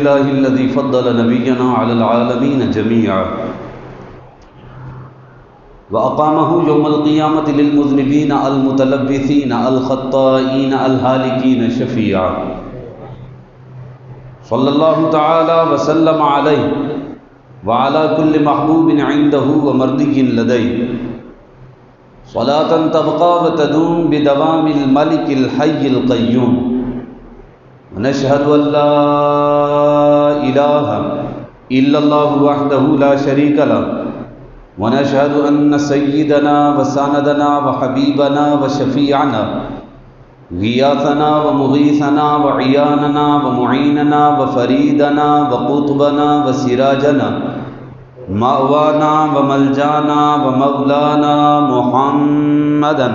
لله الذي فضل نبينا على العالمين جميعا وأقامه يوم القيامة للمذنبين المتلبثين الخطائين الهالكين شفيعا صلى الله تعالى وسلم عليه وعلى كل محبوب عنده ومرضي لديه صلاة تبقى وتدوم بدوام الملك الحي القيوم ونشهد أن لا إله إلا الله وحده لا شريك له ونشهد أن سيدنا وسندنا وحبيبنا وشفيعنا غياثنا ومغيثنا وعياننا ومعيننا وفريدنا وقطبنا وسراجنا مأوانا وملجانا ومولانا محمدا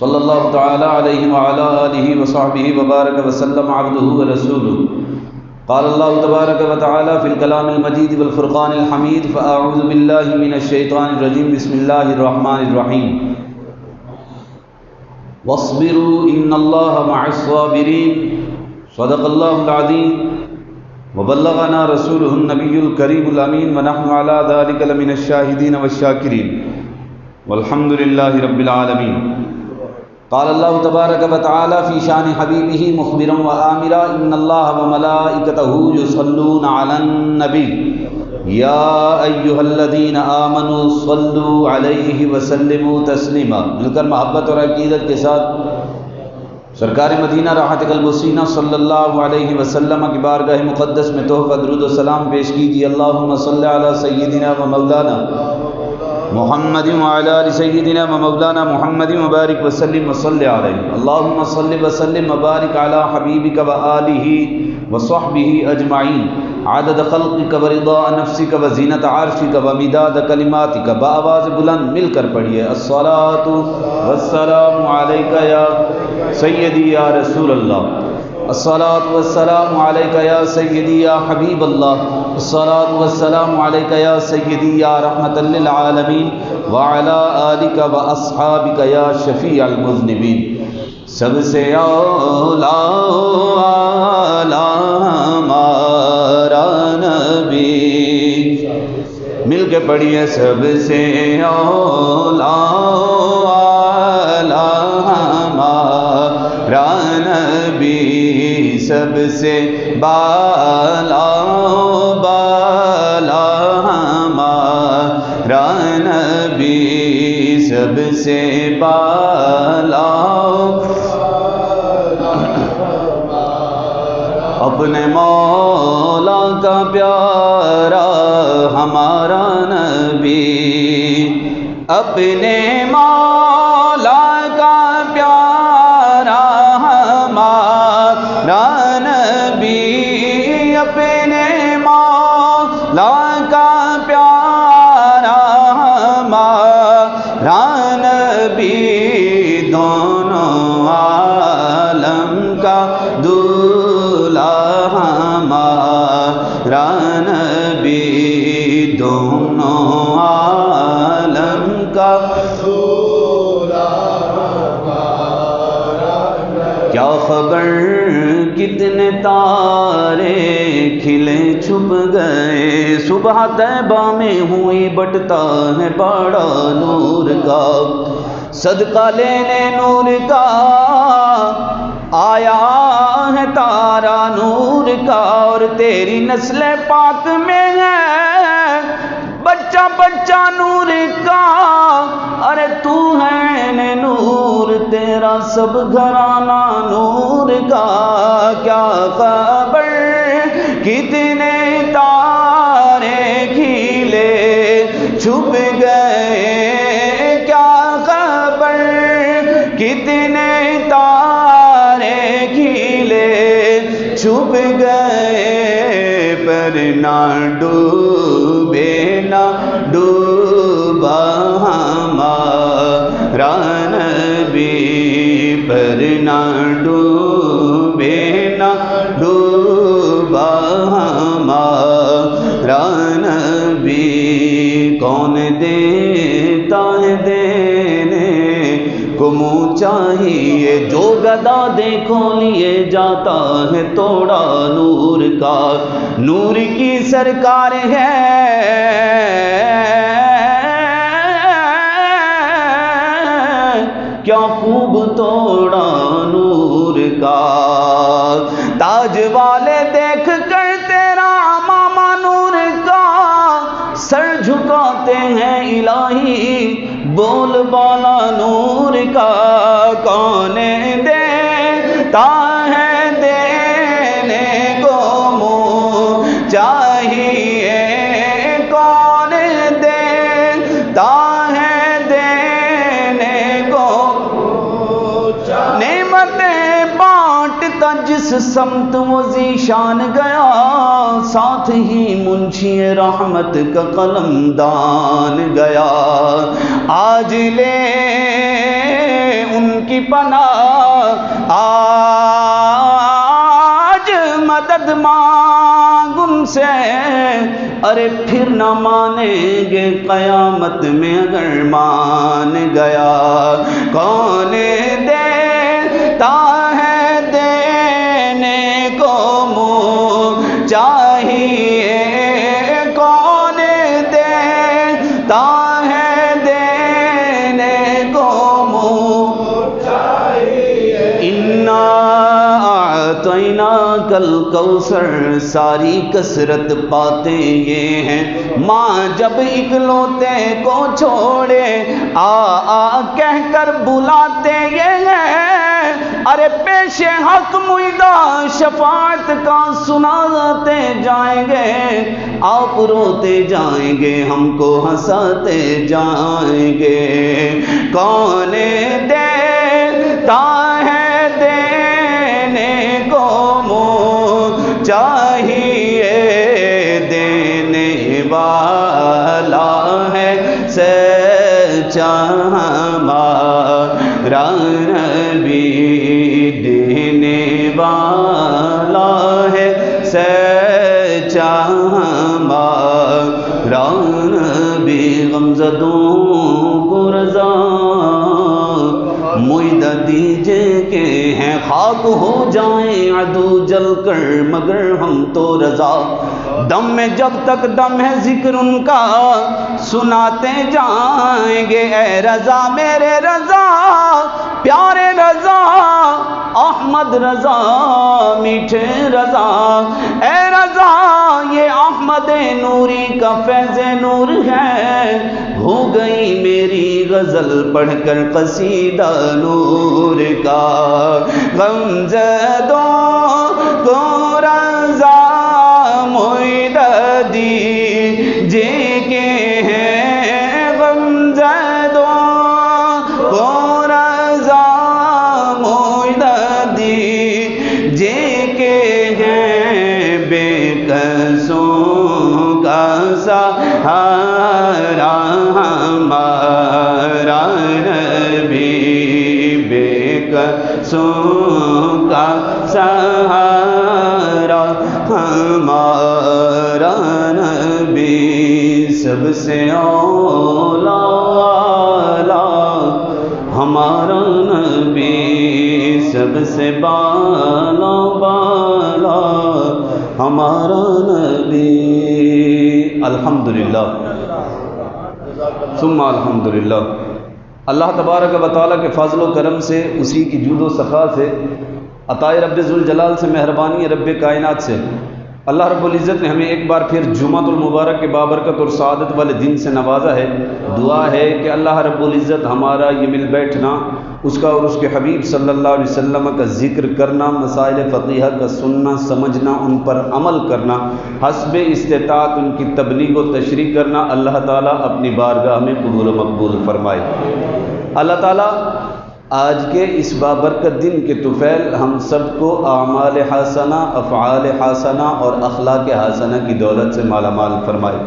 صلى الله تعالى عليه وعلى آله وصحبه وبارك وسلم عبده ورسوله قال الله تبارك وتعالى في الكلام المجيد والفرقان الحميد فأعوذ بالله من الشيطان الرجيم بسم الله الرحمن الرحيم واصبروا إن الله مع الصابرين صدق الله العظيم وبلغنا رسوله النبي الكريم الأمين ونحن على ذلك لمن الشاهدين والشاكرين والحمد لله رب العالمين قال الله تبارك وتعالى في شان حبيبه مخبرا وآمرا إن الله وملائكته يصلون على النبي يا أيها الذين آمنوا صلوا عليه وسلموا تسليما مل کر محبت اور عقیدت کے ساتھ سرکار مدینہ راحت قلب و سینہ صلی اللہ علیہ وسلم کی بارگاہ مقدس میں تحفہ درود و سلام پیش کیجیے اللہم صلی علی سیدنا و مولانا محمد وعلى آل سيدنا ومولانا محمد وبارك وسلم وصلي عليه اللهم صل وسلم وبارك على حبيبك وآله وصحبه أجمعين عدد خلقك ورضا نفسك وزینت عرشك ومداد كلماتك بآواز بلند مل کر پڑھیے الصلاة والسلام عليك يا سيدي يا رسول الله الصلاة والسلام عليك يا سيدي يا حبيب الله الصلاة والسلام عليك يا سيدي يا رحمة للعالمين وعلى آلك وأصحابك يا شفيع المذنبين سب سے اولا ہمارا نبی مل کے پڑھیے سب سے اولا ہمارا نبی سب سے بالا ہمارا نبی سب سے بالا اپنے مولا کا پیارا ہمارا نبی اپنے مولا کا پیارا ہمارا نبی اپنے مولا کا پیارا ہمارا نبی دونوں عالم کا ہمارا نبی دونوں عالم کا کیا خبر کتنے تارے کھلے چھپ گئے صبح طیبہ میں ہوئی بٹتا ہے بڑا نور کا صدقہ لینے نور کا آیا ہے تارا نور کا اور تیری نسل پاک میں ہے بچہ بچہ نور کا ارے تو ہے نور تیرا سب گھرانہ نور کا کیا خبر کتنے تارے کھیلے چھپ گئے کیا خبر کتنے تارے کھیلے چھپ گئے پر نہ ڈوبے نہ ڈوبا ہمارا نبی پر نہ ڈوبے نہ ڈوبا ہمارا نبی کون دیتا ہے دینے کو کو منہ چاہیے، جو گدا دیکھو لیے جاتا ہے توڑا نور کا، نور کی سرکار ہے کیا خوب توڑا نور کا، تاج والے دیکھ کر تیرا ماما نور کا سر جھکاتے ہیں الہی بول بالا نور کا، کون دیتا ہے دینے کو منہ چاہیے، کون دیتا ہے دینے کو، نعمتیں بانٹتا جس سمت وہ ذیشان گیا، ساتھ ہی منشی رحمت کا قلم دان گیا، آج لے ان کی پناہ، آج مدد مانگ ان سے، ارے پھر نہ مانیں گے قیامت میں اگر مان گیا، کون دیتا ہے دینے کو منہ چاہیے، کون دیتا ہے دینے کو منہ چاہیے، انا اعطیناک الکوثر، ساری کثرت باتیں یہ ہیں، ماں جب اکلوتے کو چھوڑے آ آ کہہ کر بلاتے یہ ہیں، ارے پیش حق معدہ شفاعت کا سناتے جائیں گے، آپ روتے جائیں گے ہم کو ہنساتے جائیں گے، کون دیتا ہے دینے کو منہ چاہیے، دینے والا ہے سچا ہمارا نبی، دینے والا ہے سچا ہمارا نبی، غمزدوں کو رضا معدہ دیجے کہ ہیں خاک ہو جائیں عدو جل کر، مگر ہم تو رضا، دم میں جب تک دم ہے ذکر ان کا سناتے جائیں گے، اے رضا میرے رضا پیارے رضا احمد رضا میٹھے رضا، اے رضا یہ احمد نوری کا فیض نور ہے، ہو گئی میری غزل پڑھ کر قصیدہ نور کا، غمزدوں کو رضا معدہ دیجے کہ ہیں، غمزدوں کو رضا معدہ دیجے کہ ہیں، بے کسوں کا سہارا ہمارا نبی، بے کسوں کا سہارا ہمارا نبی، سب سے اولا والا ہمارا نبی، سب سے بالا بالا ہمارا نبی، الحمدللہ ثم الحمدللہ۔ اللہ تبارک و تعالیٰ کے فضل و کرم سے، اسی کی جود و سخا سے، عطائے رب ذوالجلال سے، مہربانی رب کائنات سے، اللہ رب العزت نے ہمیں ایک بار پھر جمعۃ المبارک کے بابرکت اور سعادت والے دن سے نوازا ہے۔ دعا ہے کہ اللہ رب العزت ہمارا یہ مل بیٹھنا، اس کا اور اس کے حبیب صلی اللہ علیہ وسلم کا ذکر کرنا، مسائل فقیہ کا سننا سمجھنا، ان پر عمل کرنا، حسب استطاعت ان کی تبلیغ و تشریح کرنا، اللہ تعالیٰ اپنی بارگاہ میں قبول و مقبول فرمائے۔ اللہ تعالیٰ آج کے اس بابرکت دن کے طفیل ہم سب کو اعمال حسنہ، افعال حسنہ اور اخلاق حسنہ کی دولت سے مالا مال فرمائے،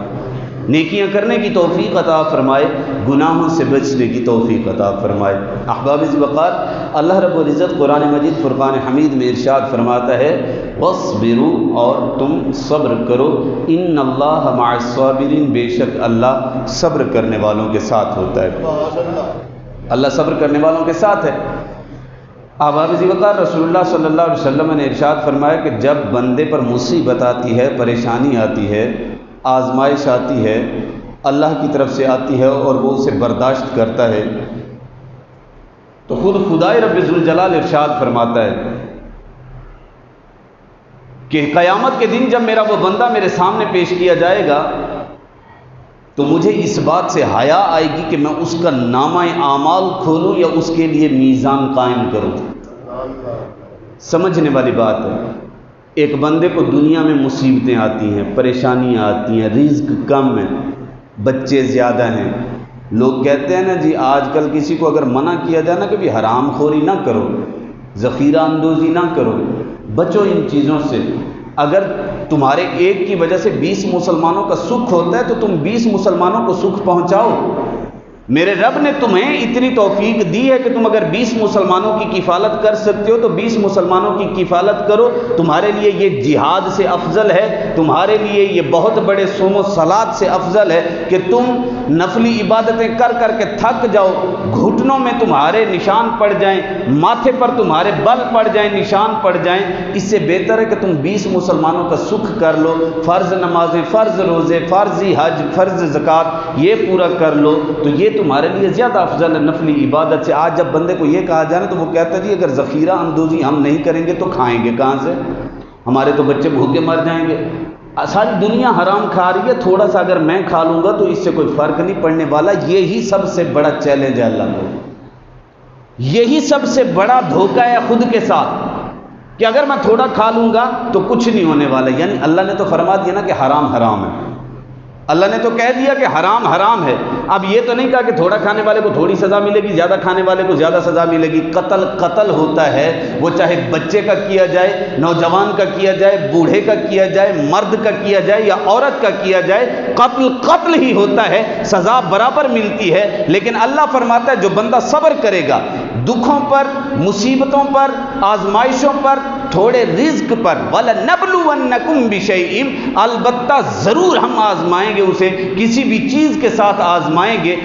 نیکیاں کرنے کی توفیق عطا فرمائے، گناہوں سے بچنے کی توفیق عطا فرمائے۔ احباب وقار، اللہ رب العزت قرآن مجید فرقان حمید میں ارشاد فرماتا ہے، وَاصْبِرُوا، اور تم صبر کرو، ان اللہ مع الصابرین، بے شک اللہ صبر کرنے والوں کے ساتھ ہوتا ہے۔ اللہ صبر کرنے والوں کے ساتھ ہے۔ احباب ذی وقار، رسول اللہ صلی اللہ علیہ وسلم نے ارشاد فرمایا کہ جب بندے پر مصیبت آتی ہے، پریشانی آتی ہے، آزمائش آتی ہے، اللہ کی طرف سے آتی ہے اور وہ اسے برداشت کرتا ہے، تو خود خدائے رب ذوالجلال ارشاد فرماتا ہے کہ قیامت کے دن جب میرا وہ بندہ میرے سامنے پیش کیا جائے گا تو مجھے اس بات سے حیا آئے گی کہ میں اس کا نامہ اعمال کھولوں یا اس کے لیے میزان قائم کروں۔ سمجھنے والی بات ہے، ایک بندے کو دنیا میں مصیبتیں آتی ہیں، پریشانیاں آتی ہیں، رزق کم ہے، بچے زیادہ ہیں، لوگ کہتے ہیں نا جی آج کل کسی کو اگر منع کیا جائے نا کہ بھی حرام خوری نہ کرو، ذخیرہ اندوزی نہ کرو، بچو ان چیزوں سے، اگر تمہارے ایک کی وجہ سے 20 مسلمانوں کا سکھ ہوتا ہے تو تم 20 مسلمانوں کو سکھ پہنچاؤ۔ میرے رب نے تمہیں اتنی توفیق دی ہے کہ تم اگر 20 مسلمانوں کی کفالت کر سکتے ہو تو 20 مسلمانوں کی کفالت کرو۔ تمہارے لیے یہ جہاد سے افضل ہے، تمہارے لیے یہ بہت بڑے صوم و صلات سے افضل ہے کہ تم نفلی عبادتیں کر کر کے تھک جاؤ، گھٹنوں میں تمہارے نشان پڑ جائیں، ماتھے پر تمہارے بل پڑ جائیں، نشان پڑ جائیں، اس سے بہتر ہے کہ تم 20 مسلمانوں کا سکھ کر لو، فرض نمازیں، فرض روزے، فرضی حج، فرض زکوٰۃ یہ پورا کر لو، تو یہ تمہارے لیے زیادہ افضل ہے نفلی عبادت سے۔ آج جب بندے کو یہ کہا جائے نا تو وہ کہتا ہے جی اگر ذخیرہ اندوزی ہم نہیں کریں گے تو کھائیں گے کہاں سے، ہمارے تو بچے بھوکے مر جائیں گے، ساری دنیا حرام کھا رہی ہے، تھوڑا سا اگر میں کھا لوں گا تو اس سے کوئی فرق نہیں پڑنے والا۔ یہی سب سے بڑا چیلنج ہے اللہ کو، یہی سب سے بڑا دھوکہ ہے خود کے ساتھ کہ اگر میں تھوڑا کھا لوں گا تو کچھ نہیں ہونے والا۔ یعنی اللہ نے تو فرما دیا نا کہ حرام حرام ہے، اللہ نے تو کہہ دیا کہ حرام حرام ہے، اب یہ تو نہیں کہا کہ تھوڑا کھانے والے کو تھوڑی سزا ملے گی، زیادہ کھانے والے کو زیادہ سزا ملے گی۔ قتل قتل ہوتا ہے، وہ چاہے بچے کا کیا جائے، نوجوان کا کیا جائے، بوڑھے کا کیا جائے، مرد کا کیا جائے یا عورت کا کیا جائے، قتل قتل ہی ہوتا ہے، سزا برابر ملتی ہے۔ لیکن اللہ فرماتا ہے جو بندہ صبر کرے گا دکھوں پر، مصیبتوں پر، آزمائشوں پر، تھوڑے رزق پر، وَلَنَبْلُوَنَّكُمْ بِشَيْءٍ، البتہ ضرور ہم آزمائیں گے اسے، کسی بھی چیز کے ساتھ آزمائیں گے۔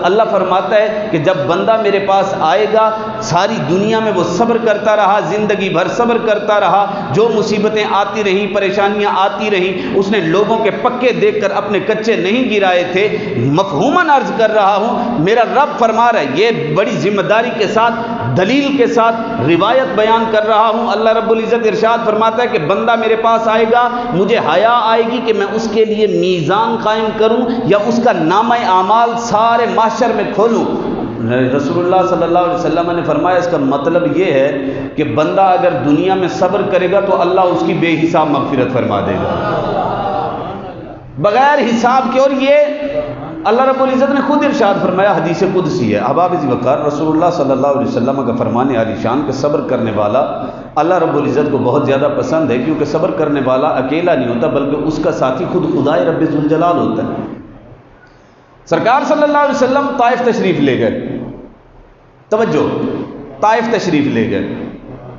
اللہ فرماتا ہے کہ جب بندہ میرے پاس آئے گا، ساری دنیا میں وہ صبر کرتا رہا، زندگی بھر صبر کرتا رہا، جو مصیبتیں آتی رہیں، پریشانیاں آتی رہیں، اس نے لوگوں کے پکے دیکھ کر اپنے کچے نہیں گرائے تھے۔ مفہوماً عرض کر رہا ہوں، میرا رب فرما رہا ہے، یہ بڑی ذمہ داری کے ساتھ، دلیل کے ساتھ روایت بیان کر رہا ہوں۔ اللہ رب العزت ارشاد فرماتا ہے کہ بندہ میرے پاس آئے گا، مجھے حیا آئے گی کہ میں اس کے لیے میزان قائم کروں یا اس کا نامہ اعمال سارے محشر میں کھولوں۔ رسول اللہ صلی اللہ علیہ وسلم نے فرمایا اس کا مطلب یہ ہے کہ بندہ اگر دنیا میں صبر کرے گا تو اللہ اس کی بے حساب مغفرت فرما دے گا بغیر حساب کے۔ اور یہ اللہ رب العزت نے خود ارشاد فرمایا، حدیث قدسی ہے۔ احباب ذی وقار، رسول اللہ صلی اللہ علیہ وسلم کا فرمان عالی شان کہ صبر کرنے والا اللہ رب العزت کو بہت زیادہ پسند ہے، کیونکہ صبر کرنے والا اکیلا نہیں ہوتا بلکہ اس کا ساتھی خود خدائے رب ذوالجلال ہوتا ہے۔ سرکار صلی اللہ علیہ وسلم طائف تشریف لے گئے، توجہ، طائف تشریف لے گئے۔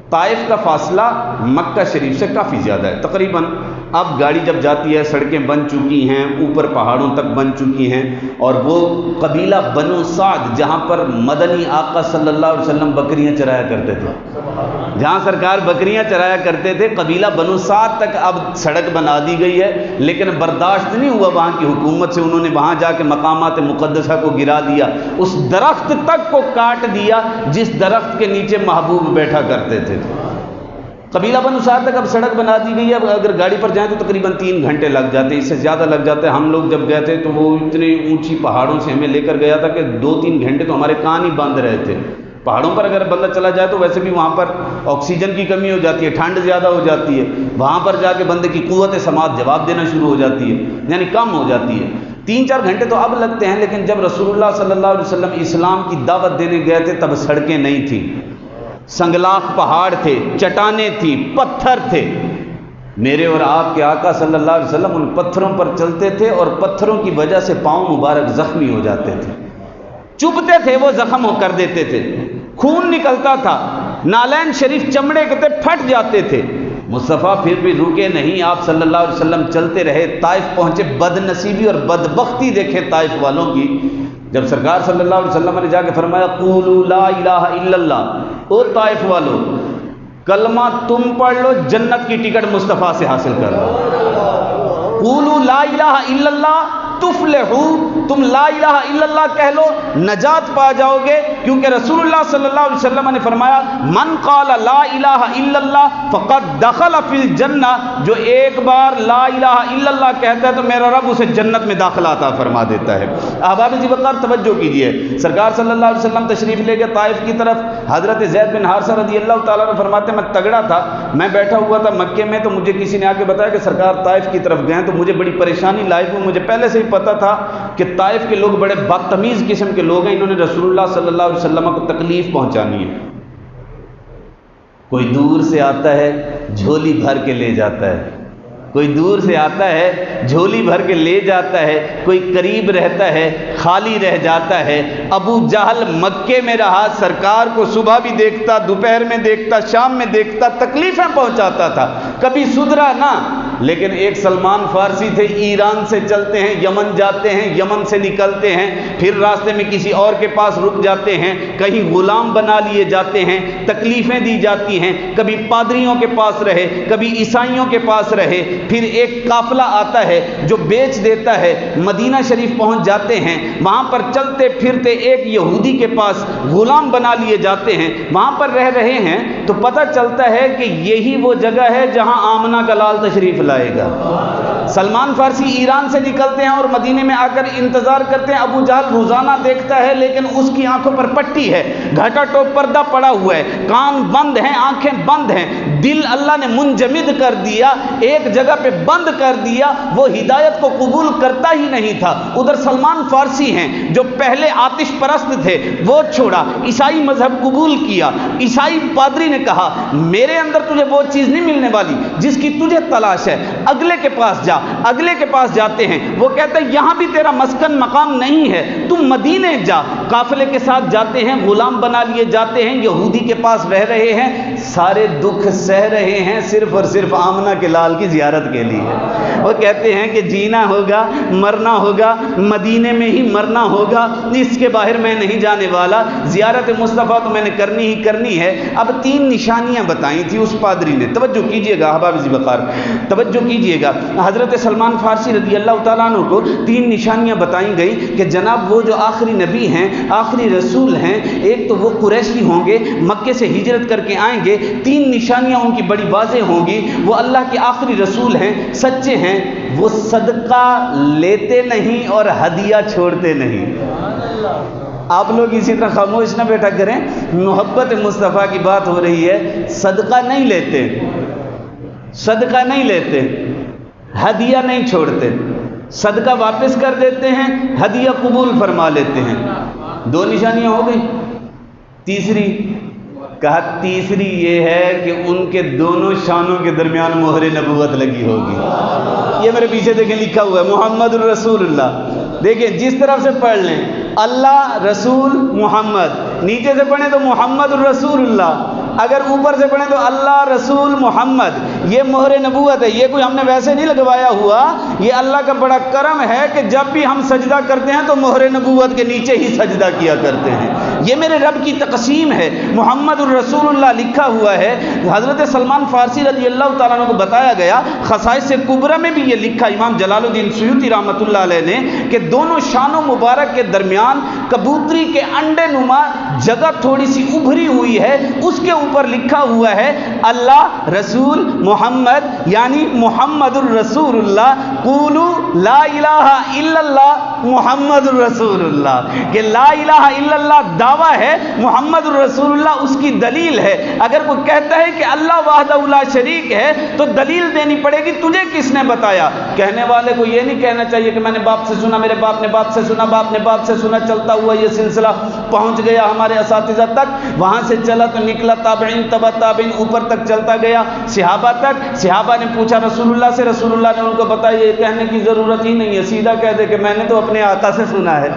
طائف کا فاصلہ مکہ شریف سے کافی زیادہ ہے، تقریباً اب گاڑی جب جاتی ہے سڑکیں بن چکی ہیں، اوپر پہاڑوں تک بن چکی ہیں، اور وہ قبیلہ بنو سعد جہاں پر مدنی آقا صلی اللہ علیہ وسلم بکریاں چرایا کرتے تھے، جہاں سرکار بکریاں چرایا کرتے تھے، قبیلہ بنو سعد تک اب سڑک بنا دی گئی ہے، لیکن برداشت نہیں ہوا وہاں کی حکومت سے، انہوں نے وہاں جا کے مقامات مقدسہ کو گرا دیا، اس درخت تک کو کاٹ دیا جس درخت کے نیچے محبوب بیٹھا کرتے تھے۔ قبیلہ بنو سعد تک اب سڑک بنا دی گئی ہے، اگر گاڑی پر جائیں تو تقریباً 3 گھنٹے لگ جاتے ہیں، اس سے زیادہ لگ جاتے ہیں۔ ہم لوگ جب گئے تھے تو وہ اتنی اونچی پہاڑوں سے ہمیں لے کر گیا تھا کہ 2-3 گھنٹے تو ہمارے کان ہی باندھ رہے تھے۔ پہاڑوں پر اگر بندہ چلا جائے تو ویسے بھی وہاں پر آکسیجن کی کمی ہو جاتی ہے، ٹھنڈ زیادہ ہو جاتی ہے، وہاں پر جا کے بندے کی قوت سماعت جواب دینا شروع ہو جاتی ہے، یعنی کم ہو جاتی ہے۔ 3-4 گھنٹے تو اب لگتے ہیں، لیکن جب رسول اللہ صلی اللہ علیہ وسلم اسلام کی دعوت دینے گئے تھے تب سڑکیں نہیں تھیں، سنگلاخ پہاڑ تھے، چٹانیں تھیں، پتھر تھے۔ میرے اور آپ کے آقا صلی اللہ علیہ وسلم ان پتھروں پر چلتے تھے اور پتھروں کی وجہ سے پاؤں مبارک زخمی ہو جاتے تھے، چبھتے تھے، وہ زخم ہو کر دیتے تھے، خون نکلتا تھا، نالین شریف چمڑے کے تھے پھٹ جاتے تھے۔ مصطفیٰ پھر بھی رکے نہیں، آپ صلی اللہ علیہ وسلم چلتے رہے، طائف پہنچے، بد نصیبی اور بدبختی دیکھے طائف والوں کی، جب سرکار صلی اللہ علیہ وسلم نے جا کے فرمایا قولوا لا الہ الا اللہ، او طائف والو کلمہ تم پڑھ لو، جنت کی ٹکٹ مصطفیٰ سے حاصل کر لو۔ قولوا لا الہ الا اللہ تفلحو، تم لا الہ الا اللہ کہہ لو نجات پا جاؤ گے، کیونکہ رسول اللہ صلی اللہ علیہ وسلم نے فرمایا من قال لا الہ الا اللہ فقد دخل فی الجنہ، جو ایک بار لا الہ الا اللہ کہتا ہے تو میرا رب اسے جنت میں داخلہ عطا فرما دیتا ہے۔ احباب ذی وقار توجہ کیجئے، سرکار صلی اللہ علیہ وسلم تشریف لے گئے طائف کی طرف۔ حضرت زید بن حارثہ رضی اللہ تعالیٰ عنہ فرماتے ہیں میں تگڑا تھا، میں بیٹھا ہوا تھا مکے میں، تو مجھے کسی نے آ کے بتایا کہ سرکار طائف کی طرف گئے ہیں، تو مجھے بڑی پریشانی لاحق ہوئی۔ مجھے پہلے سے ہی پتہ تھا کہ طائف کے لوگ بڑے بدتمیز قسم کے لوگ ہیں، انہوں نے رسول اللہ صلی اللہ علیہ وسلم کو تکلیف پہنچانی ہے۔ کوئی دور سے آتا ہے جھولی بھر کے لے جاتا ہے، کوئی دور سے آتا ہے جھولی بھر کے لے جاتا ہے، کوئی قریب رہتا ہے خالی رہ جاتا ہے۔ ابو جہل مکے میں رہا، سرکار کو صبح بھی دیکھتا، دوپہر میں دیکھتا، شام میں دیکھتا، تکلیفیں پہنچاتا تھا، کبھی سدھرا نہ۔ لیکن ایک سلمان فارسی تھے، ایران سے چلتے ہیں، یمن جاتے ہیں، یمن سے نکلتے ہیں، پھر راستے میں کسی اور کے پاس رک جاتے ہیں، کہیں غلام بنا لیے جاتے ہیں، تکلیفیں دی جاتی ہیں، کبھی پادریوں کے پاس رہے، کبھی عیسائیوں کے پاس رہے، پھر ایک قافلہ آتا ہے جو بیچ دیتا ہے، مدینہ شریف پہنچ جاتے ہیں، وہاں پر چلتے پھرتے ایک یہودی کے پاس غلام بنا لیے جاتے ہیں، وہاں پر رہ رہے ہیں تو پتہ چلتا ہے کہ یہی وہ جگہ ہے جہاں آمنہ کا لال تشریف لائے گا۔ سلمان فارسی ایران سے نکلتے ہیں اور مدینے میں آ کر انتظار کرتے ہیں۔ ابو جہل روزانہ دیکھتا ہے لیکن اس کی آنکھوں پر پٹی ہے، گھٹا ٹوپ پردہ پڑا ہوا ہے، کان بند ہیں، آنکھیں بند ہیں، دل اللہ نے منجمد کر دیا، ایک جگہ پہ بند کر دیا، وہ ہدایت کو قبول کرتا ہی نہیں تھا۔ ادھر سلمان فارسی ہیں جو پہلے آتش پرست تھے، وہ چھوڑا، عیسائی مذہب قبول کیا۔ عیسائی پادری نے کہا میرے اندر تجھے وہ چیز نہیں ملنے والی جس کی تجھے تلاش ہے، اگلے کے پاس جا۔ اگلے کے پاس جاتے ہیں، وہ کہتے ہیں یہاں بھی تیرا مسکن مقام نہیں ہے، تم مدینے جا۔ قافلے کے ساتھ جاتے ہیں، غلام بنا لیے جاتے ہیں، یہودی کے پاس رہ رہے ہیں، سارے دکھ سہ رہے ہیں صرف اور صرف آمنہ کے لال کی زیارت کے لیے۔ وہ کہتے ہیں کہ جینا ہوگا، مرنا ہوگا، مدینے میں ہی مرنا ہوگا، اس کے باہر میں نہیں جانے والا، زیارت مصطفیٰ تو میں نے کرنی ہی کرنی ہے۔ اب 3 نشانیاں بتائی تھی اس پادری نے، توجہ کیجئے گا احباب ذی وقار، توجہ کیجئے گا۔ حضرت سلمان فارسی رضی اللہ تعالیٰ عنہ کو 3 نشانیاں بتائی گئی کہ جناب وہ جو آخری نبی ہیں، آخری رسول ہیں، ایک تو وہ قریشی ہوں گے، مکے سے ہجرت کر کے آئیں گے، 3 نشانیاں ان کی بڑی واضح ہوں گی، وہ اللہ کے آخری رسول ہیں، سچے ہیں، وہ صدقہ لیتے نہیں اور ہدیہ چھوڑتے نہیں۔ آپ لوگ اسی طرح خاموش نہ بیٹھا کریں، محبت مصطفیٰ کی بات ہو رہی ہے، صدقہ نہیں لیتے، صدقہ نہیں لیتے، ہدیہ نہیں چھوڑتے، صدقہ واپس کر دیتے ہیں، ہدیہ قبول فرما لیتے ہیں۔ 2 نشانیاں ہو گئی۔ تیسری کہا تیسری یہ ہے کہ ان کے دونوں شانوں کے درمیان مہر نبوت لگی ہوگی۔ یہ میرے پیچھے دیکھیں لکھا ہوا ہے محمد الرسول اللہ، دیکھیں جس طرف سے پڑھ لیں اللہ رسول محمد، نیچے سے پڑھیں تو محمد الرسول اللہ، اگر اوپر سے پڑھیں تو اللہ رسول محمد، یہ مہر نبوت ہے۔ یہ کوئی ہم نے ویسے نہیں لگوایا ہوا، یہ اللہ کا بڑا کرم ہے کہ جب بھی ہم سجدہ کرتے ہیں تو مہر نبوت کے نیچے ہی سجدہ کیا کرتے ہیں۔ یہ میرے رب کی تقسیم ہے، محمد الرسول اللہ لکھا ہوا ہے۔ حضرت سلمان فارسی رضی اللہ تعالیٰ عنہ کو بتایا گیا، خصائص کبریٰ میں بھی یہ لکھا امام جلال الدین سیوطی رحمۃ اللہ علیہ نے کہ دونوں شانوں مبارک کے درمیان کبوتری کے انڈے نما جگہ تھوڑی سی ابھری ہوئی ہے، اس کے اوپر لکھا ہوا ہے اللہ رسول محمد، یعنی محمد الرسول اللہ، قولوا لا الہ الا اللہ محمد الرسول اللہ، کہ لا الہ الا اللہ دعویٰ ہے، محمد الرسول اللہ اس کی دلیل ہے۔ اگر کوئی کہتا ہے کہ اللہ وحدہ لا شریک ہے تو دلیل دینی پڑے گی، تجھے کس نے بتایا؟ کہنے والے کو یہ نہیں کہنا چاہیے کہ میں نے باپ سے سنا، میرے باپ نے باپ سے سنا، باپ نے باپ سے سنا، چلتا ہوا یہ سلسلہ پہنچ گیا ہمارے اساتذہ تک، وہاں سے چلا تو نکلا تابعین تبع تابعین اوپر تک چلتا گیا صحابہ تک۔ صحابہ نے پوچھا رسول اللہ سے، رسول اللہ نے ان کو بتایا یہ کہنے کی ضرورت ہی نہیں ہے، سیدھا کہہ دے کہ میں نے تو اپنے آقا سے سنا ہے،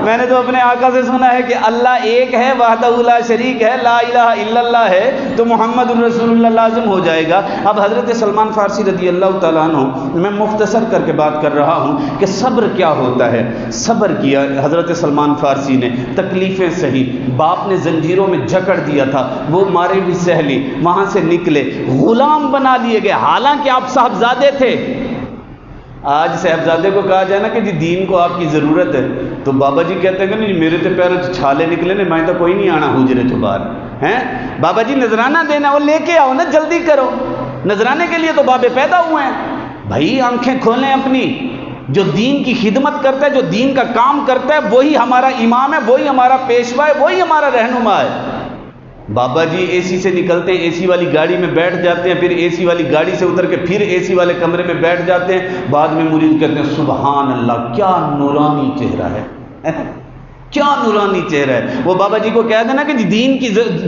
میں نے تو اپنے آقا سے سنا ہے کہ اللہ ایک ہے، وحدہ لا شریک ہے، لا الہ الا اللہ ہے، تو محمد رسول اللہ لازم ہو جائے گا۔ اب حضرت سلمان فارسی رضی اللہ تعالیٰ عنہ، میں مختصر کر کے بات کر رہا ہوں کہ صبر کیا ہوتا ہے۔ صبر کیا حضرت سلمان فارسی نے، تکلیفیں سہی، باپ نے زنجیروں میں جکڑ دیا تھا، وہ مارے بھی سہ لی، وہاں سے نکلے، غلام بنا لیے گئے، حالانکہ آپ صاحبزادے تھے۔ آج صاحبزادے کو کہا جائے نا کہ جی دین کو آپ کی ضرورت ہے، تو بابا جی کہتے ہیں کہ نہیں میرے تے پیر چھالے نکلے نے، میں تو کوئی نہیں آنا حجرے تو باہر ہیں، بابا جی نذرانہ دینا، وہ لے کے آؤ نا، جلدی کرو، نذرانے کے لیے تو بابے پیدا ہوئے ہیں۔ بھائی آنکھیں کھولیں اپنی، جو دین کی خدمت کرتا ہے، جو دین کا کام کرتا ہے، وہی ہمارا امام ہے، وہی ہمارا پیشوا ہے، وہی ہمارا رہنما ہے۔ بابا جی اے سی سے نکلتے ہیں، اے سی والی گاڑی میں بیٹھ جاتے ہیں، پھر اے سی والی گاڑی سے اتر کے پھر اے سی والے کمرے میں بیٹھ جاتے ہیں، بعد میں مرید کہتے ہیں سبحان اللہ کیا نورانی چہرہ ہے، کیا نورانی چہرہ ہے۔ وہ بابا جی کو کہہ دینا کہ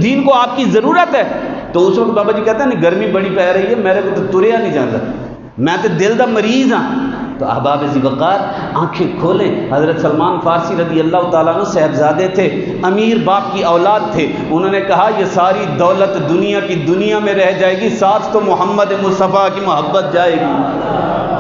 دین کو آپ کی ضرورت ہے، تو اس وقت بابا جی کہتے ہیں گرمی بڑی پہ رہی ہے، میرے کو تو تریا نہیں جاتا، میں تو دل دا مریض ہاں۔ تو احباب ذی وقار آنکھیں کھولیں، حضرت سلمان فارسی رضی اللہ تعالیٰ عنہ صاحبزادے تھے، امیر باپ کی اولاد تھے، انہوں نے کہا یہ ساری دولت دنیا کی دنیا میں رہ جائے گی، ساتھ تو محمد مصطفیٰ کی محبت جائے گی،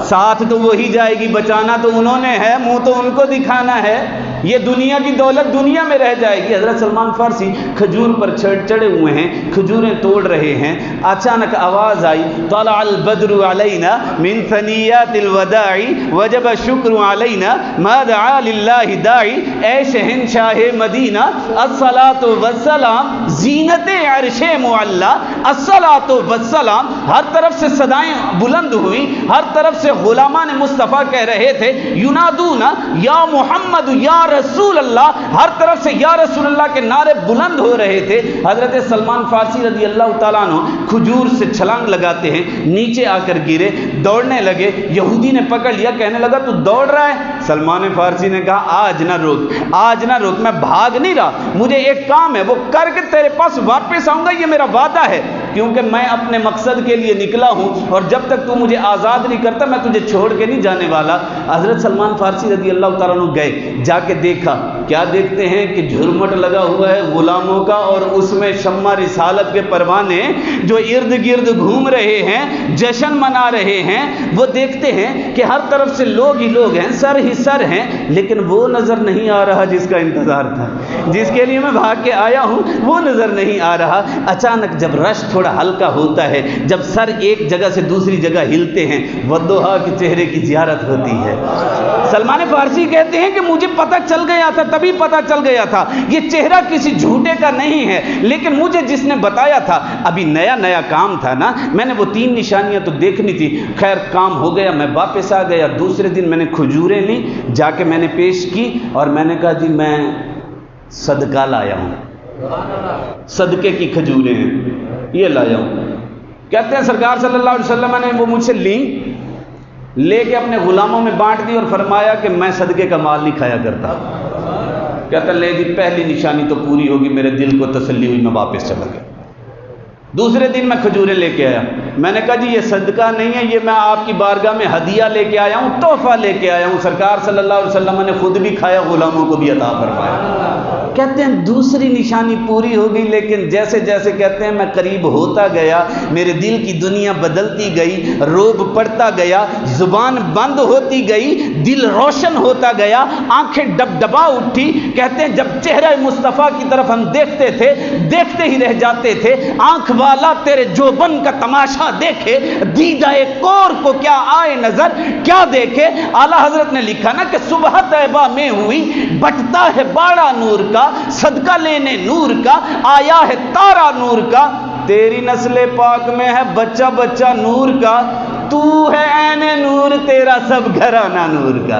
ساتھ تو وہی جائے گی، بچانا تو انہوں نے ہے، منہ تو ان کو دکھانا ہے، یہ دنیا کی دولت دنیا میں رہ جائے گی۔ حضرت سلمان فارسی کھجور پر چڑھے ہوئے ہیں، کھجوریں توڑ رہے ہیں، اچانک آواز آئی طلع البدر علینا من ثنیات الوداع وجب شکر علینا ما دعا للہ داعی، اے شہنشاہ مدینہ الصلاۃ والسلام زینت عرش معلی، الصلاۃ والسلام، ہر طرف سے صدائیں بلند ہوئی، ہر طرف سے غلامان مصطفیٰ کہہ رہے تھے ینادون یا محمد یا رسول اللہ، ہر طرف سے یا رسول اللہ کے نعرے بلند ہو رہے تھے۔ حضرت سلمان فارسی رضی اللہ تعالیٰ عنہ کھجور سے چھلانگ لگاتے ہیں، نیچے آ کر گرے، دوڑنے لگے، یہودی نے پکڑ لیا، کہنے لگا تو دوڑ رہا ہے؟ سلمان فارسی نے کہا آج نہ روک، آج نہ روک، میں بھاگ نہیں رہا، مجھے ایک کام ہے، وہ کر کے تیرے پاس واپس آؤں گا، یہ میرا وعدہ ہے، کیونکہ میں اپنے مقصد کے لیے نکلا ہوں، اور جب تک تو مجھے آزاد نہیں کرتا میں تجھے چھوڑ کے نہیں جانے والا۔ حضرت سلمان فارسی رضی اللہ تعالیٰ عنہ گئے، جا کے دیکھا، کیا دیکھتے ہیں کہ جھرمٹ لگا ہوا ہے غلاموں کا، اور اس میں شمع رسالت کے پروانے جو ارد گرد گھوم رہے ہیں، جشن منا رہے ہیں۔ وہ دیکھتے ہیں کہ ہر طرف سے لوگ ہی لوگ ہیں، سر ہی سر ہیں، لیکن وہ نظر نہیں آ رہا جس کا انتظار تھا، جس کے لیے میں بھاگ کے آیا ہوں، وہ نظر نہیں آ رہا۔ اچانک جب رش تھوڑا ہلکا ہوتا ہے، جب سر ایک جگہ سے دوسری جگہ ہلتے ہیں، ودوہا کے چہرے کی زیارت ہوتی ہے۔ سلمان فارسی کہتے ہیں کہ مجھے پتہ چل گیا تھا، تبھی پتہ چل گیا تھا یہ چہرہ کسی جھوٹے کا نہیں ہے، لیکن مجھے جس نے بتایا تھا، ابھی نیا نیا کام تھا نا، میں نے وہ 3 نشانیاں تو دیکھنی تھی، خیر کام ہو گیا، میں واپس آ گیا۔ دوسرے دن میں نے کھجوریں لی، جا کے میں نے پیش کی، اور میں نے کہا جی میں صدقہ لایا ہوں، صدقے کی کھجوریں ہیں یہ لایا ہوں۔ کہتے ہیں سرکار صلی اللہ علیہ وسلم نے وہ مجھ سے لیں، لے کے اپنے غلاموں میں بانٹ دی، اور فرمایا کہ میں صدقے کا مال نہیں کھایا کرتا۔ کہتا لے جی پہلی نشانی تو پوری ہوگی، میرے دل کو تسلی ہوئی، میں واپس چلا گیا۔ دوسرے دن میں کھجوریں لے کے آیا، میں نے کہا جی یہ صدقہ نہیں ہے، یہ میں آپ کی بارگاہ میں ہدیہ لے کے آیا ہوں، تحفہ لے کے آیا ہوں، سرکار صلی اللہ علیہ وسلم نے خود بھی کھایا، غلاموں کو بھی عطا فرمایا۔ کہتے ہیں دوسری نشانی پوری ہو گئی، لیکن جیسے جیسے کہتے ہیں میں قریب ہوتا گیا، میرے دل کی دنیا بدلتی گئی، روب پڑتا گیا، زبان بند ہوتی گئی، دل روشن ہوتا گیا، آنکھیں ڈبڈبا اٹھی۔ کہتے ہیں جب چہرہ مصطفیٰ کی طرف ہم دیکھتے تھے، دیکھتے ہی رہ جاتے تھے، آنکھ والا تیرے جوبن کا تماشا دیکھے، دیدہ کور کو کیا آئے نظر، کیا دیکھے۔ اعلیٰ حضرت نے لکھا نا کہ صبح طیبہ میں ہوئی، بٹتا ہے باڑا نور کا، صدقہ لینے نور کا، آیا ہے تارا نور کا، تیری نسل پاک میں ہے بچہ بچہ نور کا، تو ہے عین نور تیرا سب گھرانہ نور کا۔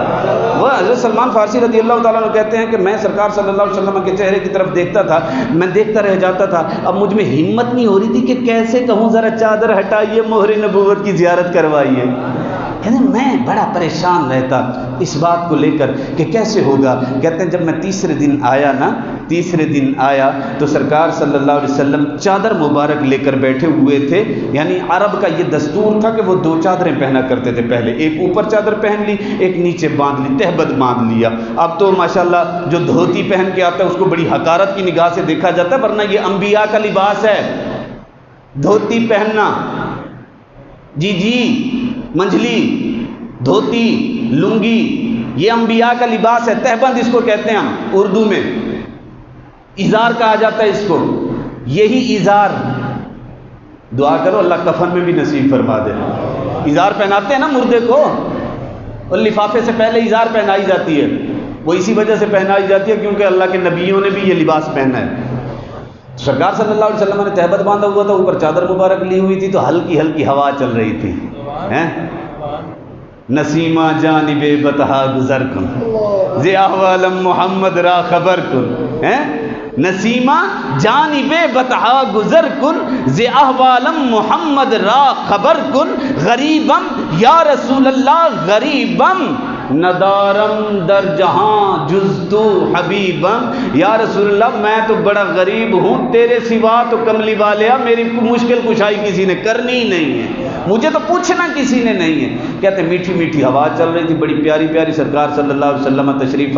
وہ حضرت سلمان فارسی رضی اللہ تعالیٰ عنہ کہتے ہیں کہ میں سرکار صلی اللہ علیہ وسلم کے چہرے کی طرف دیکھتا تھا، میں دیکھتا رہ جاتا تھا، اب مجھ میں ہمت نہیں ہو رہی تھی کہ کیسے کہوں ذرا چادر ہٹائیے، مہر نبوت کی زیارت کروائیے۔ کہتے ہیں میں بڑا پریشان رہتا اس بات کو لے کر کہ کیسے ہوگا. کہتے ہیں جب میں تیسرے دن آیا تو سرکار صلی اللہ علیہ وسلم چادر مبارک لے کر بیٹھے ہوئے تھے. یعنی عرب کا یہ دستور تھا کہ وہ 2 چادریں پہنا کرتے تھے. پہلے ایک اوپر چادر پہن لی، ایک نیچے باندھ لی، تہبند باندھ لیا. اب تو ماشاءاللہ جو دھوتی پہن کے آتا ہے اس کو بڑی حقارت کی نگاہ سے دیکھا جاتا ہے، ورنہ یہ انبیاء کا لباس ہے. دھوتی پہننا، جی منجلی، دھوتی، لنگی، یہ انبیاء کا لباس ہے. تہبند اس کو کہتے ہیں ہم اردو میں، ازار کہا جاتا ہے اس کو. یہی ازار، دعا کرو اللہ کفن میں بھی نصیب فرما دے. ازار پہناتے ہیں نا مردے کو، اور لفافے سے پہلے ازار پہنائی جاتی ہے. وہ اسی وجہ سے پہنائی جاتی ہے کیونکہ اللہ کے نبیوں نے بھی یہ لباس پہنا ہے. سرکار صلی اللہ علیہ وسلم نے تہبند باندھا ہوا تھا، اوپر چادر مبارک لی ہوئی تھی، تو ہلکی ہلکی ہوا چل رہی تھی. نسیمہ جانب بتہا گزر کن زی احوالم محمد را خبر کن. نسیمہ جانب بتہا گزر کن زی احوالم محمد را خبر کن. غریبم یا رسول اللہ غریبم ندارم در جہاں جز تو حبیبم. یا رسول اللہ میں تو بڑا غریب ہوں، تیرے سوا تو کملی والیا میری مشکل کشائی کسی نے کرنی ہی نہیں ہے، مجھے تو پوچھنا کسی نے نہیں ہے. کہتے میٹھی میٹھی ہوا چل رہی تھی، بڑی پیاری پیاری. سرکار صلی اللہ علیہ وسلم تشریف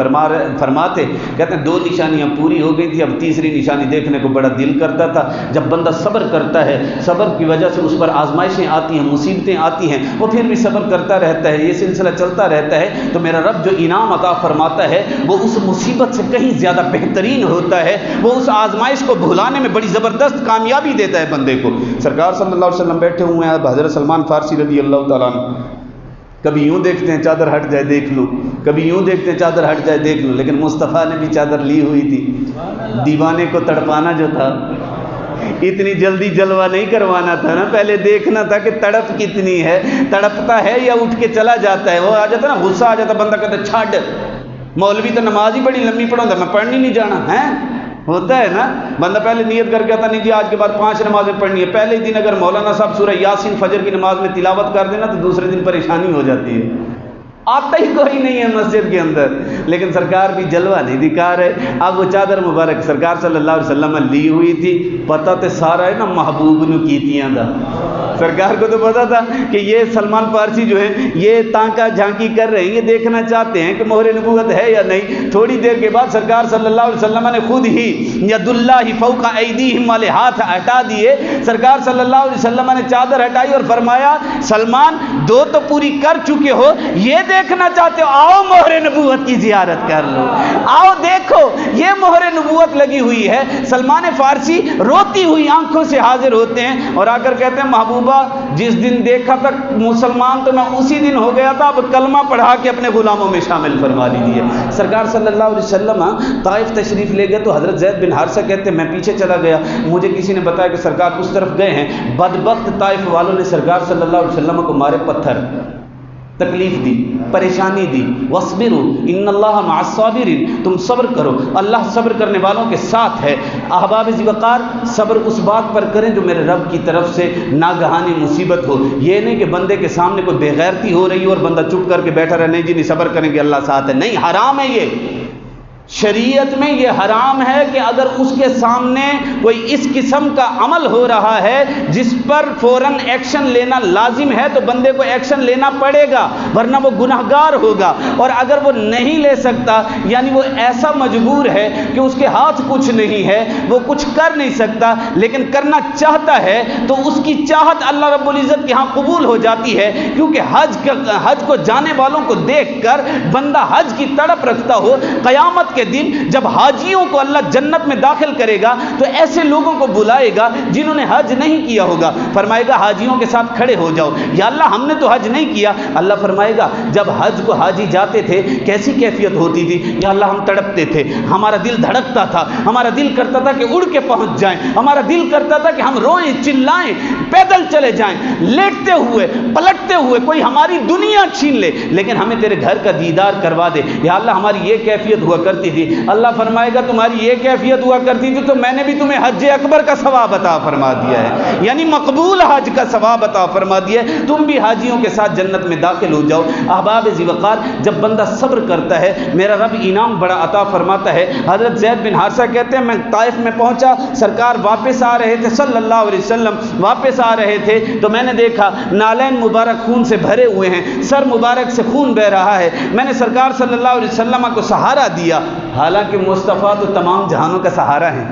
فرماتے. کہتے ہیں 2 نشانیاں پوری ہو گئی تھی، اب تیسری نشانی دیکھنے کو بڑا دل کرتا تھا. جب بندہ صبر کرتا ہے، صبر کی وجہ سے اس پر آزمائشیں آتی ہیں، مصیبتیں آتی ہیں، وہ پھر بھی صبر کرتا رہتا ہے، یہ سلسلہ چلتا رہتا ہے، تو میرا رب جو انعام عطا فرماتا ہے وہ اس مصیبت سے کہیں زیادہ بہترین ہوتا ہے. وہ اس آزمائش کو بھلانے میں بڑی زبردست کامیابی دیتا ہے بندے کو. سرکار صلی اللہ علیہ وسلم بیٹھے ہوئے ہیں، حضرت سلمان فارسی رضی اللہ تعالیٰ عنہ کبھی یوں دیکھتے ہیں چادر ہٹ جائے دیکھ لو، کبھی یوں دیکھتے ہیں چادر ہٹ جائے دیکھ لو. لیکن مصطفیٰ نے بھی چادر لی ہوئی تھی. دیوانے کو تڑپانا جو تھا، اتنی جلدی جلوہ نہیں کروانا تھا نا، پہلے دیکھنا تھا کہ تڑپ کتنی ہے، تڑپتا ہے یا اٹھ کے چلا جاتا ہے. وہ آ جاتا نا غصہ آ جاتا، بندہ کہتا چھاڑ مولوی تو نماز ہی بڑی لمبی پڑھاؤں گا، میں پڑھنی نہیں جانا ہے. ہوتا ہے نا بندہ پہلے نیت کر کے آتا نہیں جی آج کے بعد 5 نمازیں پڑھنی ہے. پہلے ہی دن اگر مولانا صاحب سورہ یاسین فجر کی نماز میں تلاوت کر دینا تو دوسرے دن پریشانی ہو جاتی ہے. آتا ہی کوئی نہیں ہے مسجد کے اندر. لیکن سرکار بھی جلوہ نہیں دکھا رہے. اب وہ چادر مبارک سرکار صلی اللہ علیہ وسلم لی ہوئی تھی. پتہ تے سارا ہے نا محبوب نو کیتیاں دا. سرکار کو تو پتا تھا کہ یہ سلمان فارسی جو ہے یہ تانکا جھانکی کر رہے ہیں، یہ دیکھنا چاہتے ہیں کہ مہر نبوت ہے یا نہیں. تھوڑی دیر کے بعد سرکار صلی اللہ علیہ وسلم نے خود ہی ید اللہ فوق ایدیہم والے ہاتھ ہٹا دیے. سرکار صلی اللہ علیہ وسلم نے چادر ہٹائی اور فرمایا سلمان 2 تو پوری کر چکے ہو، یہ دیکھنا چاہتے ہو آؤ مہر نبوت کی زیارت کر لو، آؤ دیکھو یہ مہر نبوت لگی ہوئی ہے. سلمان فارسی روتی ہوئی آنکھوں سے حاضر ہوتے ہیں اور آ کر کہتے ہیں محبوبہ جس دن دیکھا تھا مسلمان تو میں اسی دن ہو گیا تھا، اب کلمہ پڑھا کے اپنے غلاموں میں شامل فرما لیجیے. سرکار صلی اللہ علیہ وسلم طائف تشریف لے گئے تو حضرت زید بن حارثہ کہتے ہیں میں پیچھے چلا گیا، مجھے کسی نے بتایا کہ سرکار اس طرف گئے ہیں. بدبخت طائف والوں نے سرکار صلی اللہ علیہ وسلم کو مارے پتھر، تکلیف دی، پریشانی دی. وَاصْبِرُوا إِنَّ اللَّهَ مَعَ الصَّابِرِينَ، تم صبر کرو، اللہ صبر کرنے والوں کے ساتھ ہے. احباب ذی وقار صبر اس بات پر کریں جو میرے رب کی طرف سے ناگہانی مصیبت ہو. یہ نہیں کہ بندے کے سامنے کوئی بے غیرتی ہو رہی ہو اور بندہ چپ کر کے بیٹھا رہے نہیں جی نہیں صبر کریں گے اللہ ساتھ ہے. نہیں، حرام ہے یہ. شریعت میں یہ حرام ہے کہ اگر اس کے سامنے کوئی اس قسم کا عمل ہو رہا ہے جس پر فوراً ایکشن لینا لازم ہے تو بندے کو ایکشن لینا پڑے گا ورنہ وہ گناہگار ہوگا. اور اگر وہ نہیں لے سکتا یعنی وہ ایسا مجبور ہے کہ اس کے ہاتھ کچھ نہیں ہے، وہ کچھ کر نہیں سکتا لیکن کرنا چاہتا ہے تو اس کی چاہت اللہ رب العزت کے ہاں قبول ہو جاتی ہے. کیونکہ حج کو جانے والوں کو دیکھ کر بندہ حج کی تڑپ رکھتا ہو. قیامت کے دن جب حاجیوں کو اللہ جنت میں داخل کرے گا تو ایسے لوگوں کو بلائے گا جنہوں نے حج نہیں کیا ہوگا. فرمائے گا حاجیوں کے ساتھ کھڑے ہو جاؤ. یا اللہ ہم نے تو حج نہیں کیا. اللہ فرمائے فرمائے گا جب حج کو حاجی جاتے تھے کیسی کیفیت ہوتی تھی. یا اللہ ہم تڑپتے تھے, ہمارا دل دھڑکتا تھا, ہمارا دل کرتا تھا کہ اڑ کے پہنچ جائیں, ہمارا دل کرتا تھا کہ ہم روئیں چلائیں, پیدل چلے جائیں, لیٹتے ہوئے پلٹتے ہوئے, کوئی ہماری دنیا چھین لے لیکن ہمیں تیرے گھر کا دیدار کروا دے. یا اللہ ہماری یہ کیفیت ہوا کرتی تھی. اللہ فرمائے گا تمہاری یہ کیفیت ہوا کرتی تھی تو میں نے بھی تمہیں حج اکبر کا ثواب عطا فرما دیا ہے, یعنی مقبول حج کا ثواب عطا فرما دیا ہے. تم بھی حاجیوں کے ساتھ جنت میں داخل ہو جاؤ. احباب ذی وقار, جب بندہ صبر کرتا ہے میرا رب انعام بڑا عطا فرماتا ہے. حضرت زید بن حارثہ کہتے ہیں میں طائف میں پہنچا, سرکار واپس آ رہے تھے صلی اللہ علیہ وسلم, واپس آ رہے تھے تو میں نے دیکھا نالین مبارک خون سے بھرے ہوئے ہیں, سر مبارک سے خون بہ رہا ہے. میں نے سرکار صلی اللہ علیہ وسلم کو سہارا دیا, حالانکہ مصطفیٰ تو تمام جہانوں کا سہارا ہے.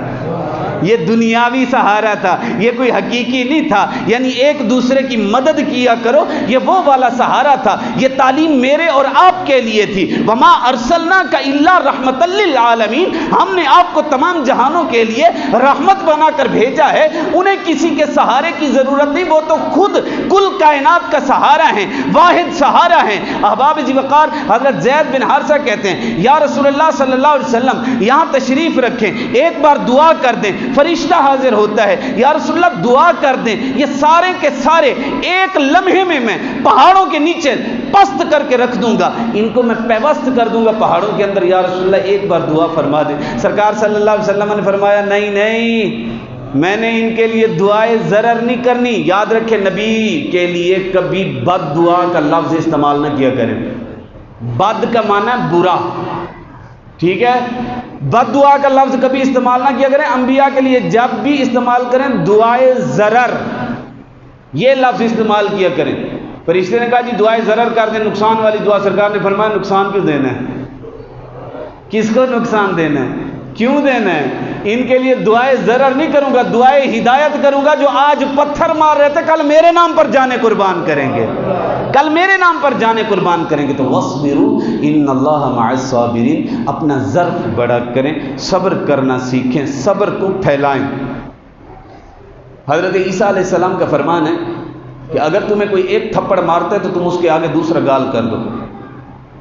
یہ دنیاوی سہارا تھا, یہ کوئی حقیقی نہیں تھا. یعنی ایک دوسرے کی مدد کیا کرو, یہ وہ والا سہارا تھا. یہ تعلیم میرے اور آپ کے لیے تھی. وما ارسلناک الا رحمۃ للعالمین, ہم نے آپ کو تمام جہانوں کے لیے رحمت بنا کر بھیجا ہے. انہیں کسی کے سہارے کی ضرورت نہیں, وہ تو خود کل کائنات کا سہارا ہیں, واحد سہارا ہیں. احباب ذی وقار, حضرت زید بن حارثہ کہتے ہیں یا رسول اللہ صلی اللہ علیہ وسلم یہاں تشریف رکھیں, ایک بار دعا کر دیں. فرشتہ حاضر ہوتا ہے, یا رسول اللہ دعا کر دیں, یہ سارے کے سارے ایک لمحے میں پہاڑوں کے نیچے پست کر کے رکھ دوں گا, ان کو میں پیوست کر دوں گا پہاڑوں کے اندر. یا رسول اللہ ایک بار دعا فرما دیں. سرکار صلی اللہ علیہ وسلم نے فرمایا نہیں نہیں, میں نے ان کے لیے دعائے ضرر نہیں کرنی. یاد رکھے نبی کے لیے کبھی بد دعا کا لفظ استعمال نہ کیا کریں. بد کا معنی برا, ٹھیک ہے, بد دعا کا لفظ کبھی استعمال نہ کیا کریں. انبیاء کے لیے جب بھی استعمال کریں دعائے ضرر یہ لفظ استعمال کیا کریں. فرشتے نے کہا جی دعائے ضرر کر دیں, نقصان والی دعا. سرکار نے فرمایا نقصان کیوں دینا ہے, کس کو نقصان دینا ہے, کیوں دینا ہے؟ ان کے لیے دعائے ضرر نہیں کروں گا, دعائے ہدایت کروں گا. جو آج پتھر مار رہے تھے کل میرے نام پر جانے قربان کریں گے, کل میرے نام پر جانے قربان کریں گے. تو وَاصْبِرُوا إِنَّ اللَّهَ مَعَ الصَّابِرِينَ, اپنا ظرف بڑا کریں, صبر کرنا سیکھیں, صبر کو پھیلائیں. حضرت عیسیٰ علیہ السلام کا فرمان ہے کہ اگر تمہیں کوئی ایک تھپڑ مارتا ہے تو تم اس کے آگے دوسرا گال کر دو,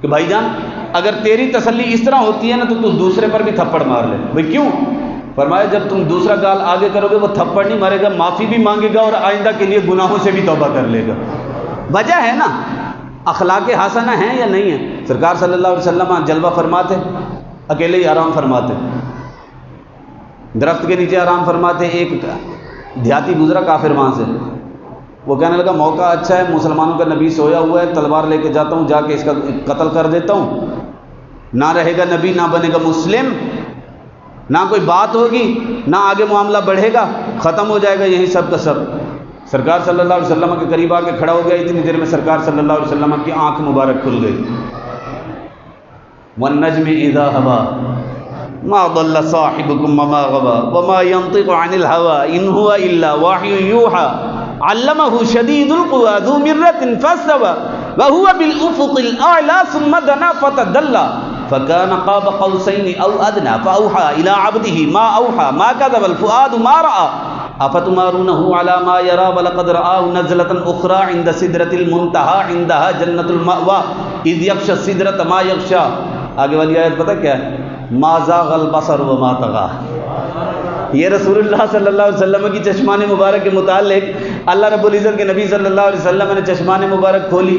کہ بھائی جان اگر تیری تسلی اس طرح ہوتی ہے نا تو تو دوسرے پر بھی تھپڑ مار لے. بھائی کیوں؟ فرمایا جب تم دوسرا گال آگے کرو گے وہ تھپڑ نہیں مارے گا, معافی بھی مانگے گا اور آئندہ کے لیے گناہوں سے بھی توبہ کر لے گا. وجہ ہے نا, اخلاق حسنہ ہیں یا نہیں ہیں؟ سرکار صلی اللہ علیہ وسلم جلوہ فرماتے, اکیلے ہی آرام فرماتے, درخت کے نیچے آرام فرماتے. ایک دیہاتی گزرا کافر وہاں سے, وہ کہنے لگا موقع اچھا ہے, مسلمانوں کا نبی سویا ہوا ہے, تلوار لے کے جاتا ہوں, جا کے اس کا قتل کر دیتا ہوں. نہ رہے گا نبی, نہ بنے گا مسلم, نہ کوئی بات ہوگی, نہ آگے معاملہ بڑھے گا, ختم ہو جائے گا یہی سب کا سب. سرکار صلی اللہ علیہ وسلم کے قریب آ کے کھڑا ہو گیا. اتنی دیر میں سرکار صلی اللہ علیہ وسلم کی آنکھ مبارک کھل گئی. وَالنَّجْمِ إِذَا هَوَىٰ مَا ضَلَّ صَاحِبُكُمْ وَمَا غَوَىٰ وَمَا يَنطِقُ عَنِ الْهَوَىٰ إِنْ هُوَ إِلَّا وَحْيٌ يُوحَىٰ عَلَّمَهُ شَدِيدُ الْقُوَىٰ ذُو مِرَّةٍ فَاسْتَوَىٰ وَهُوَ بِالْأُفُقِ الْأَعْلَىٰ ثُمَّ دَنَا فَتَدَلَّىٰ فَكَانَ قَابَ قَوْسَيْنِ أَوْ أَدْنَىٰ فَأَوْحَىٰ إِلَىٰ عَبْدِهِ مَا أَوْحَىٰ مَا كَذَبَ الْفُؤَادُ مَا رَأَىٰ أَفَتُمَارُونَهُ عَلَىٰ مَا يَرَىٰ وَلَقَدْ رَآهُ نَزْلَةً أُخْرَىٰ عِندَ سِدْرَةِ الْمُنتَهَىٰ عِندَهَا جَنَّةُ الْمَأْوَىٰ إِذْ يَغْشَى السِّدْرَةَ مَا يَغْشَىٰ. آگے والی آیت پتہ کیا ہے؟ مَا زَاغَ الْبَصَرُ وَمَا طَغَىٰ. یہ رسول اللہ صلی اللہ علیہ وسلم کی چشمان مبارک کے متعلق اللہ رب العزت کے نبی صلی اللہ علیہ وسلم نے چشمان مبارک کھولی.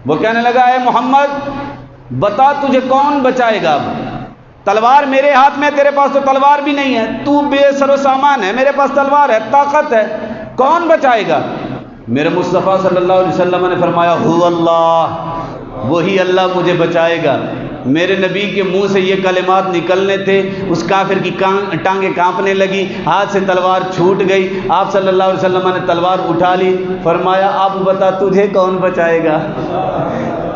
وہ کہنے لگا اے محمد بتا تجھے کون بچائے گا؟ تلوار میرے ہاتھ میں, تیرے پاس تو تلوار بھی نہیں ہے, تو بے سر و سامان ہے, میرے پاس تلوار ہے, طاقت ہے, کون بچائے گا؟ میرے مصطفیٰ صلی اللہ علیہ وسلم نے فرمایا هو اللہ, وہی اللہ مجھے بچائے گا. میرے نبی کے منہ سے یہ کلمات نکلنے تھے, اس کافر کی ٹانگیں کانپنے لگی, ہاتھ سے تلوار چھوٹ گئی. آپ صلی اللہ علیہ وسلم نے تلوار اٹھا لی, فرمایا اب بتا تجھے کون بچائے گا,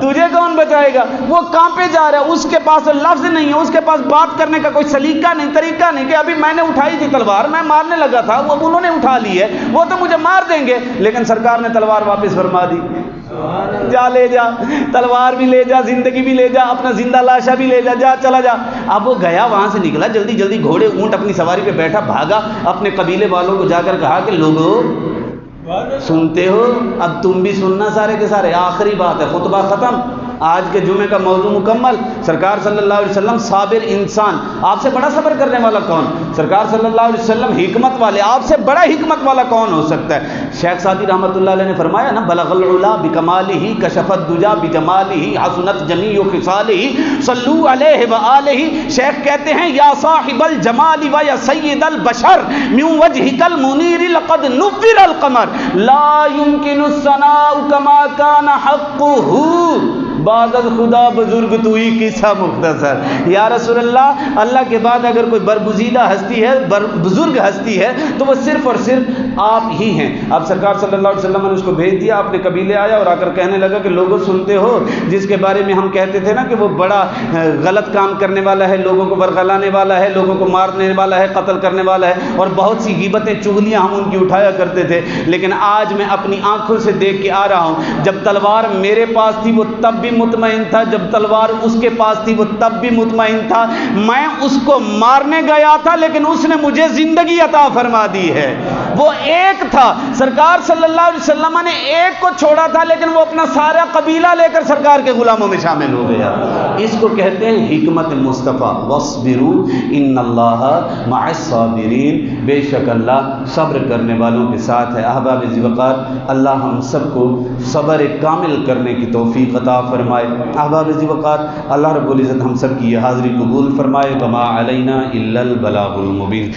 تجھے کون بچائے گا؟ وہ کانپے جا رہا ہے, اس کے پاس لفظ نہیں ہے, اس کے پاس بات کرنے کا کوئی سلیقہ نہیں, طریقہ نہیں کہ ابھی میں نے اٹھائی تھی تلوار, میں مارنے لگا تھا, وہ انہوں نے اٹھا لی ہے, وہ تو مجھے مار دیں گے. لیکن سرکار نے تلوار واپس فرما دی. جا لے جا, تلوار بھی لے جا, زندگی بھی لے جا, اپنا زندہ لاشا بھی لے جا, جا چلا جا. اب وہ گیا, وہاں سے نکلا, جلدی جلدی گھوڑے اونٹ اپنی سواری پہ بیٹھا, بھاگا, اپنے قبیلے والوں کو جا کر کہا کہ لوگوں سنتے ہو؟ اب تم بھی سننا سارے کے سارے. آخری بات ہے، خطبہ ختم. آج کے جمعے کا موضوع مکمل. سرکار صلی اللہ علیہ وسلم صابر انسان. آپ سے بڑا صبر کرنے والا کون؟ سرکار صلی اللہ علیہ وسلم حکمت والے. آپ سے بڑا حکمت والا کون ہو سکتا ہے؟ شیخ سعدی رحمۃ اللہ علیہ نے فرمایا نا، بلغ العلا بکمالہ کشف الدجا بجمالہ حسنت جمیع خصالہ صلوا علیہ وآلہ. شیخ کہتے ہیں یا صاحب الجمال و یا سید البشر من وجہک المنیر لقد نور القمر لا يمکن الثناء کما کان حقہ. بعد از خدا بزرگ تو ہی قصہ مختصر. یا رسول اللہ، اللہ کے بعد اگر کوئی برگزیدہ ہستی ہے، بزرگ ہستی ہے، تو وہ صرف اور صرف آپ ہی ہیں. اب سرکار صلی اللہ علیہ وسلم نے اس کو بھیج دیا. اپنے قبیلے آیا اور آ کر کہنے لگا کہ لوگوں سنتے ہو جس کے بارے میں ہم کہتے تھے نا کہ وہ بڑا غلط کام کرنے والا ہے، لوگوں کو ورغلانے والا ہے، لوگوں کو مارنے والا ہے، قتل کرنے والا ہے، اور بہت سی غیبتیں چغلیاں ہم ان کی اٹھایا کرتے تھے. لیکن آج میں اپنی آنکھوں سے دیکھ کے آ رہا ہوں، جب تلوار میرے پاس تھی وہ تب بھی مطمئن تھا، جب تلوار اس کے پاس تھی وہ تب بھی مطمئن تھا. میں اس کو مارنے گیا تھا لیکن اس نے مجھے زندگی عطا فرما دی ہے. وہ ایک تھا، سرکار صلی اللہ علیہ وسلم نے ایک کو چھوڑا تھا لیکن وہ اپنا سارا قبیلہ لے کر سرکار کے غلاموں میں شامل ہو گیا. اس کو کہتے ہیں حکمت مصطفیٰ. وَاصْبِرُوا إِنَّ اللَّهَ مَعَ الصَّابِرِينَ. بے شک اللہ صبر کرنے والوں کے ساتھ ہے. احباب ذی وقار، اللہ ہم سب کو صبر کامل کرنے کی توفیق عطا فرمائے. احباب ذی وقار، اللہ رب العزت ہم سب کی یہ حاضری قبول فرمائے. وما علینا الا البلاغ المبین.